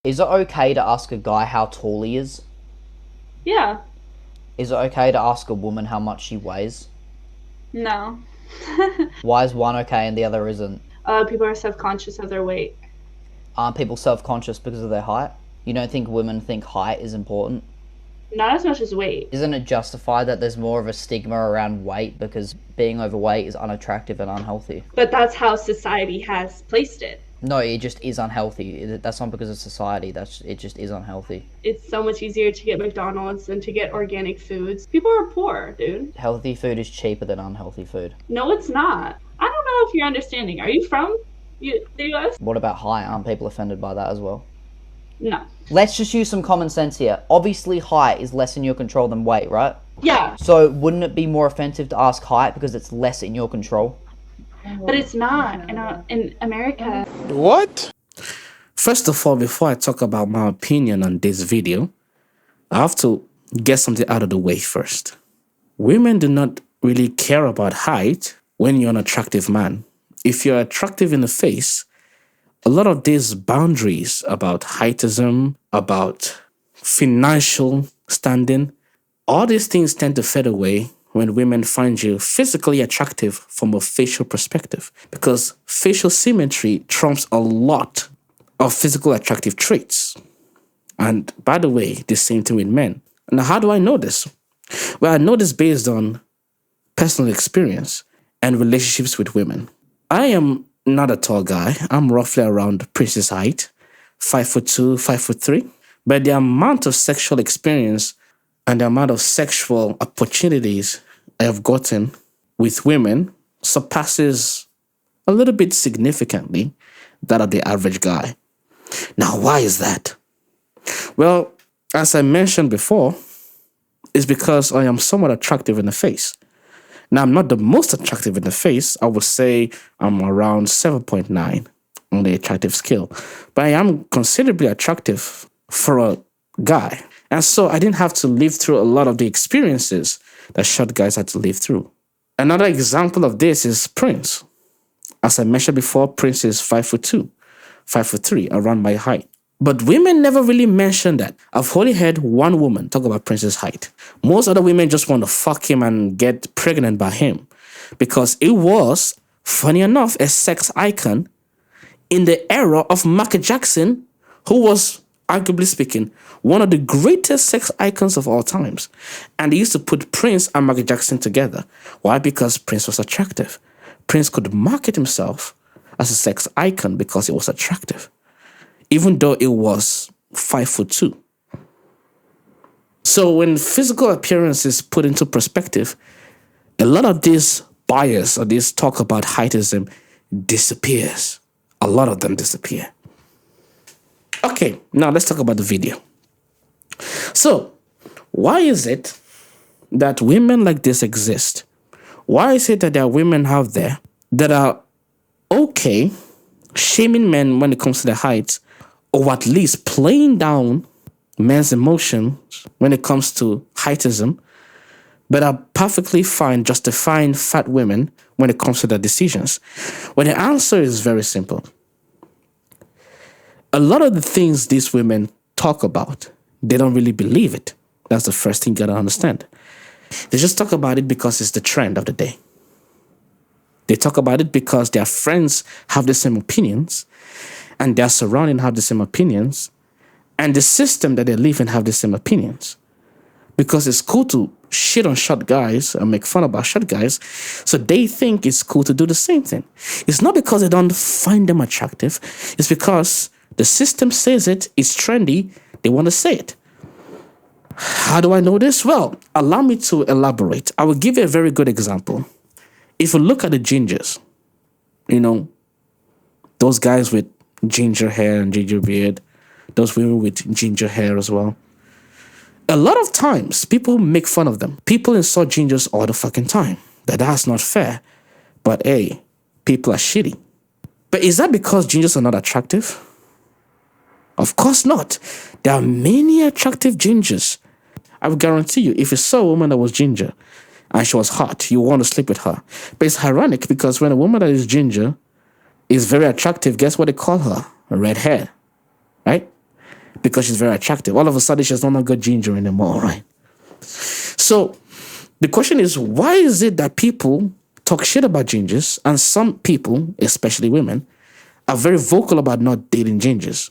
Is it okay to ask a guy how tall he is? Yeah. Is it okay to ask a woman how much she weighs? No. Why is one okay and the other isn't? People are self-conscious of their weight. Aren't people self-conscious because of their height? You don't think women think height is important? Not as much as weight. Isn't it justified that there's more of a stigma around weight because being overweight is unattractive and unhealthy? But that's how society has placed it. No, it just is unhealthy. That's not because of society. It just is unhealthy. It's so much easier to get McDonald's than to get organic foods. People are poor, dude. Healthy food is cheaper than unhealthy food. No, it's not. I don't know if you're understanding. Are you from the US? What about height? Aren't people offended by that as well? No. Let's just use some common sense here. Obviously, height is less in your control than weight, right? Yeah. So wouldn't it be more offensive to ask height because it's less in your control? But it's not in America. What? First of all, before I talk about my opinion on this video, I have to get something out of the way first. Women do not really care about height when you're an attractive man. If you're attractive in the face, a lot of these boundaries about heightism, about financial standing, all these things tend to fade away when women find you physically attractive from a facial perspective, because facial symmetry trumps a lot of physical attractive traits. And by the way, the same thing with men. Now, how do I know this? Well, I know this based on personal experience and relationships with women. I am not a tall guy. I'm roughly around Princess Hight, 5'2", 5'3". But the amount of sexual experience and the amount of sexual opportunities I have gotten with women surpasses a little bit significantly that of the average guy. Now, why is that? Well, as I mentioned before, it's because I am somewhat attractive in the face. Now, I'm not the most attractive in the face. I would say I'm around 7.9 on the attractive scale. But I am considerably attractive for a guy. And so I didn't have to live through a lot of the experiences that short guys had to live through. Another example of this is Prince. As I mentioned before, Prince is 5'2", 5'3", around my height. But women never really mention that. I've only heard one woman talk about Prince's height. Most other women just want to fuck him and get pregnant by him, because it was, funny enough, a sex icon in the era of Michael Jackson, who was, arguably speaking, one of the greatest sex icons of all times. And they used to put Prince and Michael Jackson together. Why? Because Prince was attractive. Prince could market himself as a sex icon because he was attractive, even though it was 5'2". So when physical appearance is put into perspective, a lot of this bias or this talk about heightism disappears. A lot of them disappear. Okay, now let's talk about the video. So, why is it that women like this exist? Why is it that there are women out there that are okay shaming men when it comes to their height, or at least playing down men's emotions when it comes to heightism, but are perfectly fine justifying fat women when it comes to their decisions? Well, the answer is very simple. A lot of the things these women talk about, they don't really believe it. That's the first thing you gotta understand. They just talk about it because it's the trend of the day. They talk about it because their friends have the same opinions, and their surrounding have the same opinions, and the system that they live in have the same opinions. Because it's cool to shit on short guys and make fun about short guys, so they think it's cool to do the same thing. It's not because they don't find them attractive. It's because the system says it's trendy, they want to say it. How do I know this? Well, allow me to elaborate. I will give you a very good example. If you look at the gingers, those guys with ginger hair and ginger beard, those women with ginger hair as well, a lot of times people make fun of them. People insult gingers all the fucking time. That's not fair. But hey, people are shitty. But is that because gingers are not attractive? Of course not. There are many attractive gingers. I will guarantee you, if you saw a woman that was ginger and she was hot, you want to sleep with her. But it's ironic because when a woman that is ginger is very attractive, guess what they call her? A red hair, right? because she's very attractive. All of a sudden, she's not good ginger anymore, right? So the question is, why is it that people talk shit about gingers, and some people, especially women, are very vocal about not dating gingers?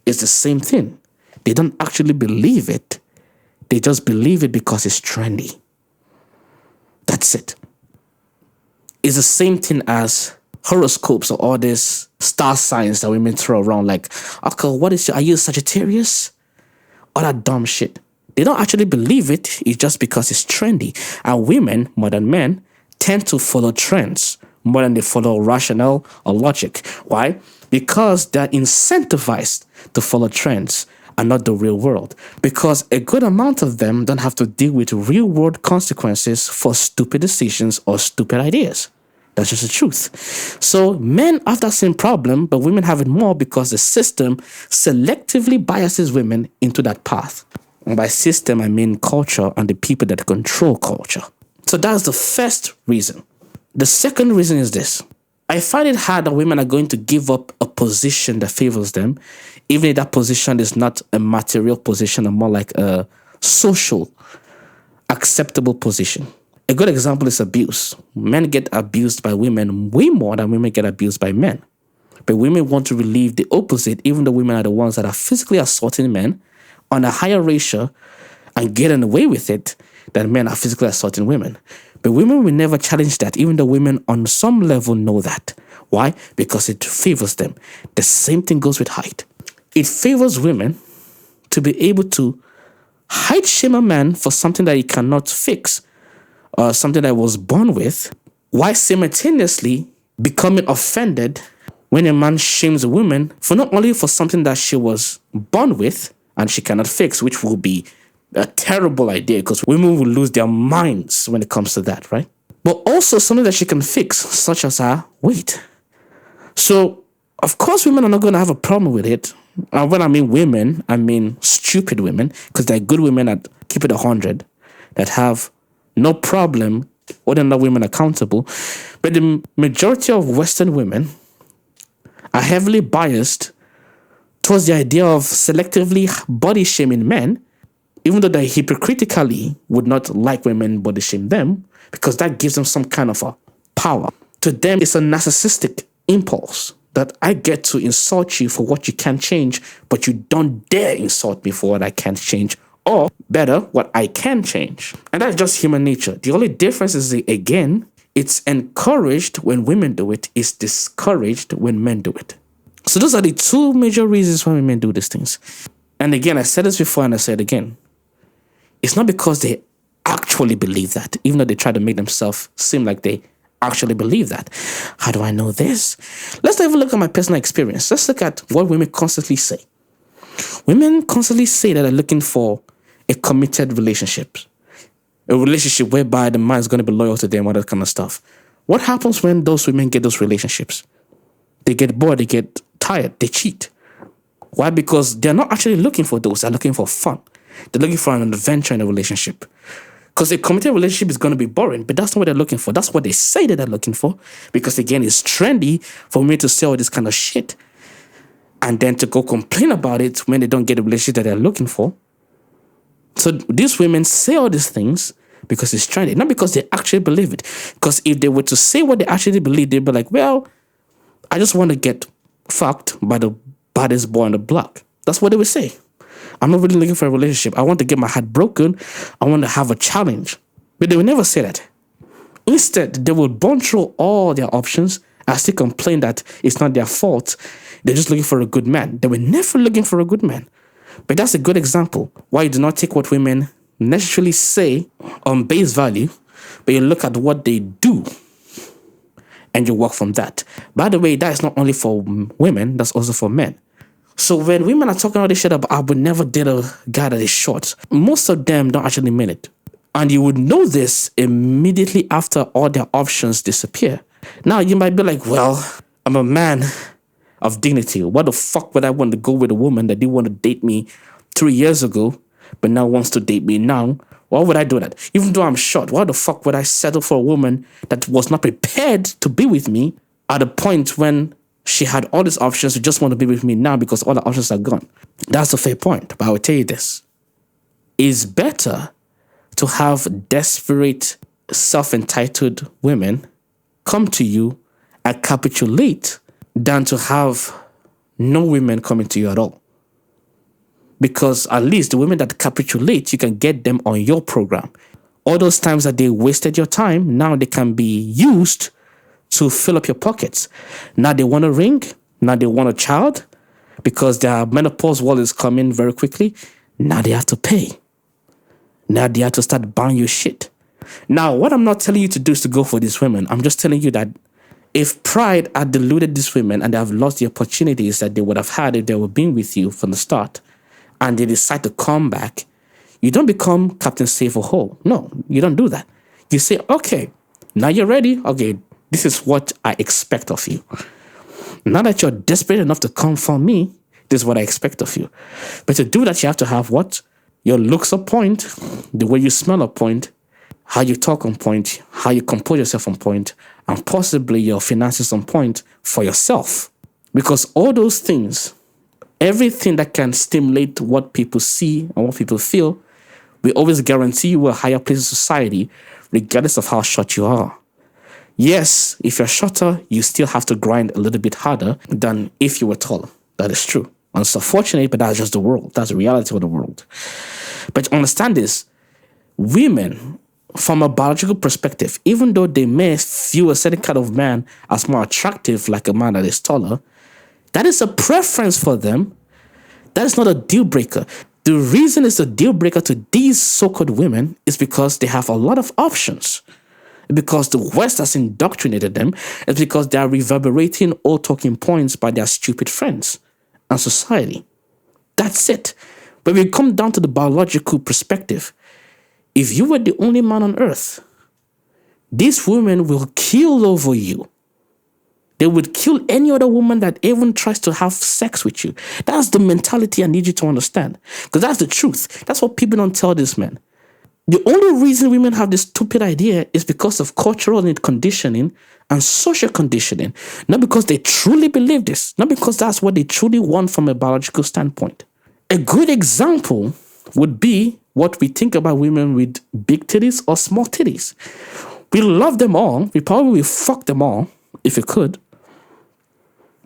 It's the same thing. They don't actually believe it. They just believe it because it's trendy. That's it. It's the same thing as horoscopes or all these star signs that women throw around like, okay, are you Sagittarius? All that dumb shit. They don't actually believe it. It's just because it's trendy. And women, more than men, tend to follow trends more than they follow rationale or logic. Why? Because they're incentivized to follow trends and not the real world. Because a good amount of them don't have to deal with real world consequences for stupid decisions or stupid ideas. That's just the truth. So men have that same problem, but women have it more because the system selectively biases women into that path. And by system, I mean culture and the people that control culture. So that's the first reason. The second reason is this. I find it hard that women are going to give up a position that favors them, even if that position is not a material position or more like a social, acceptable position. A good example is abuse. Men get abused by women way more than women get abused by men. But women want to relieve the opposite, even though women are the ones that are physically assaulting men on a higher ratio and getting away with it than men are physically assaulting women. But women will never challenge that, even though women on some level know that. Why? Because it favors them. The same thing goes with height. It favors women to be able to height shame a man for something that he cannot fix or something that he was born with, while simultaneously becoming offended when a man shames a woman for not only for something that she was born with and she cannot fix, which will be a terrible idea because women will lose their minds when it comes to that, right? But also something that she can fix, such as her weight. So, of course, women are not going to have a problem with it. And when I mean women, I mean stupid women, because there are good women that keep it 100, that have no problem holding other women accountable. But the majority of Western women are heavily biased towards the idea of selectively body shaming men, even though they hypocritically would not like women body shame them, because that gives them some kind of a power. To them, it's a narcissistic impulse that I get to insult you for what you can't change, but you don't dare insult me for what I can't change, or better, what I can change. And that's just human nature. The only difference is, again, it's encouraged when women do it, it's discouraged when men do it. So those are the two major reasons why women do these things. And again, I said this before and I said it again. It's not because they actually believe that, even though they try to make themselves seem like they actually believe that. How do I know this? Let's not even look at my personal experience. Let's look at what women constantly say. Women constantly say that they're looking for a committed relationship. A relationship whereby the man is going to be loyal to them, all that kind of stuff. What happens when those women get those relationships? They get bored, they get tired, they cheat. Why? Because they're not actually looking for those. They're looking for fun. They're looking for an adventure in a relationship. Because a committed relationship is going to be boring, but that's not what they're looking for. That's what they say that they're looking for. Because again, it's trendy for me to say all this kind of shit and then to go complain about it when they don't get the relationship that they're looking for. So these women say all these things because it's trendy, not because they actually believe it. Because if they were to say what they actually believe, they'd be like, well, I just want to get fucked by the baddest boy on the block. That's what they would say. I'm not really looking for a relationship. I want to get my heart broken. I want to have a challenge. But they will never say that. Instead, they will burn through all their options and still complain that it's not their fault. They're just looking for a good man. They were never looking for a good man. But that's a good example why you do not take what women necessarily say on base value, but you look at what they do and you work from that. By the way, that is not only for women, that's also for men. So when women are talking all this shit about, I would never date a guy that is short, most of them don't actually mean it. And you would know this immediately after all their options disappear. Now you might be like, well, I'm a man of dignity. What the fuck would I want to go with a woman that didn't want to date me 3 years ago, but now wants to date me now? Why would I do that? Even though I'm short, why the fuck would I settle for a woman that was not prepared to be with me at a point when she had all these options. She just want to be with me now because all the options are gone. That's a fair point. But I will tell you this. It's better to have desperate, self-entitled women come to you and capitulate than to have no women coming to you at all. Because at least the women that capitulate, you can get them on your program. All those times that they wasted your time, now they can be used to fill up your pockets. Now they want a ring. Now they want a child because their menopause wall is coming very quickly. Now they have to pay. Now they have to start buying you shit. Now, what I'm not telling you to do is to go for these women. I'm just telling you that if pride had deluded these women and they have lost the opportunities that they would have had if they were being with you from the start, and they decide to come back, you don't become Captain Save a Hole. No, you don't do that. You say, okay, now you're ready. Okay, this is what I expect of you. Now that you're desperate enough to come for me, this is what I expect of you. But to do that, you have to have what? Your looks on point, the way you smell on point, how you talk on point, how you compose yourself on point, and possibly your finances on point for yourself. Because all those things, everything that can stimulate what people see and what people feel, we always guarantee you a higher place in society, regardless of how short you are. Yes, if you're shorter, you still have to grind a little bit harder than if you were taller. That is true. And it's unfortunate, but that's just the world. That's the reality of the world. But understand this, women, from a biological perspective, even though they may view a certain kind of man as more attractive, like a man that is taller, that is a preference for them. That is not a deal breaker. The reason it's a deal breaker to these so-called women is because they have a lot of options. Because the West has indoctrinated them. It's because they are reverberating old talking points by their stupid friends and society. That's it. But when we come down to the biological perspective, if you were the only man on earth, these women will kill over you. They would kill any other woman that even tries to have sex with you. That's the mentality I need you to understand. Because that's the truth. That's what people don't tell these men. The only reason women have this stupid idea is because of cultural conditioning and social conditioning. Not because they truly believe this. Not because that's what they truly want from a biological standpoint. A good example would be what we think about women with big titties or small titties. We love them all. We probably will fuck them all if we could.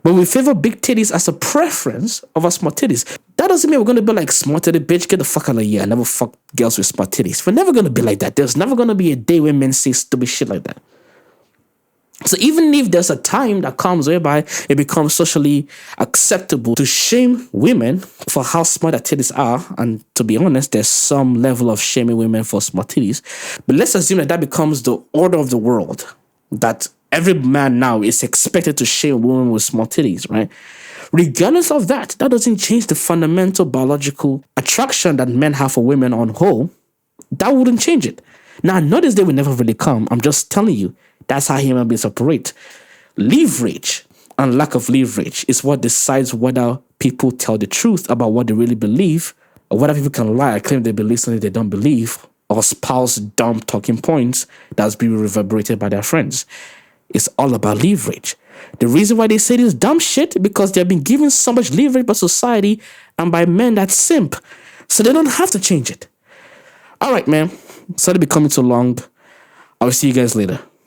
But we favor big titties as a preference over small titties. That doesn't mean we're going to be like, small titty bitch, get the fuck out of here. I never fuck girls with small titties. We're never going to be like that. There's never going to be a day where men say stupid shit like that. So even if there's a time that comes whereby it becomes socially acceptable to shame women for how small their titties are, and to be honest, there's some level of shaming women for small titties, but let's assume that that becomes the order of the world, that every man now is expected to shame women with small titties, right? Regardless of that, that doesn't change the fundamental biological attraction that men have for women on whole. That wouldn't change it. Now, notice they will never really come. I'm just telling you, that's how human beings operate. Leverage and lack of leverage is what decides whether people tell the truth about what they really believe, or whether people can lie and claim they believe something they don't believe, or espouse dumb talking points that's being reverberated by their friends. It's all about leverage. The reason why they say this dumb shit, because they've been given so much leverage by society and by men that simp. So they don't have to change it. All right, man. Sorry to be coming too long. I'll see you guys later.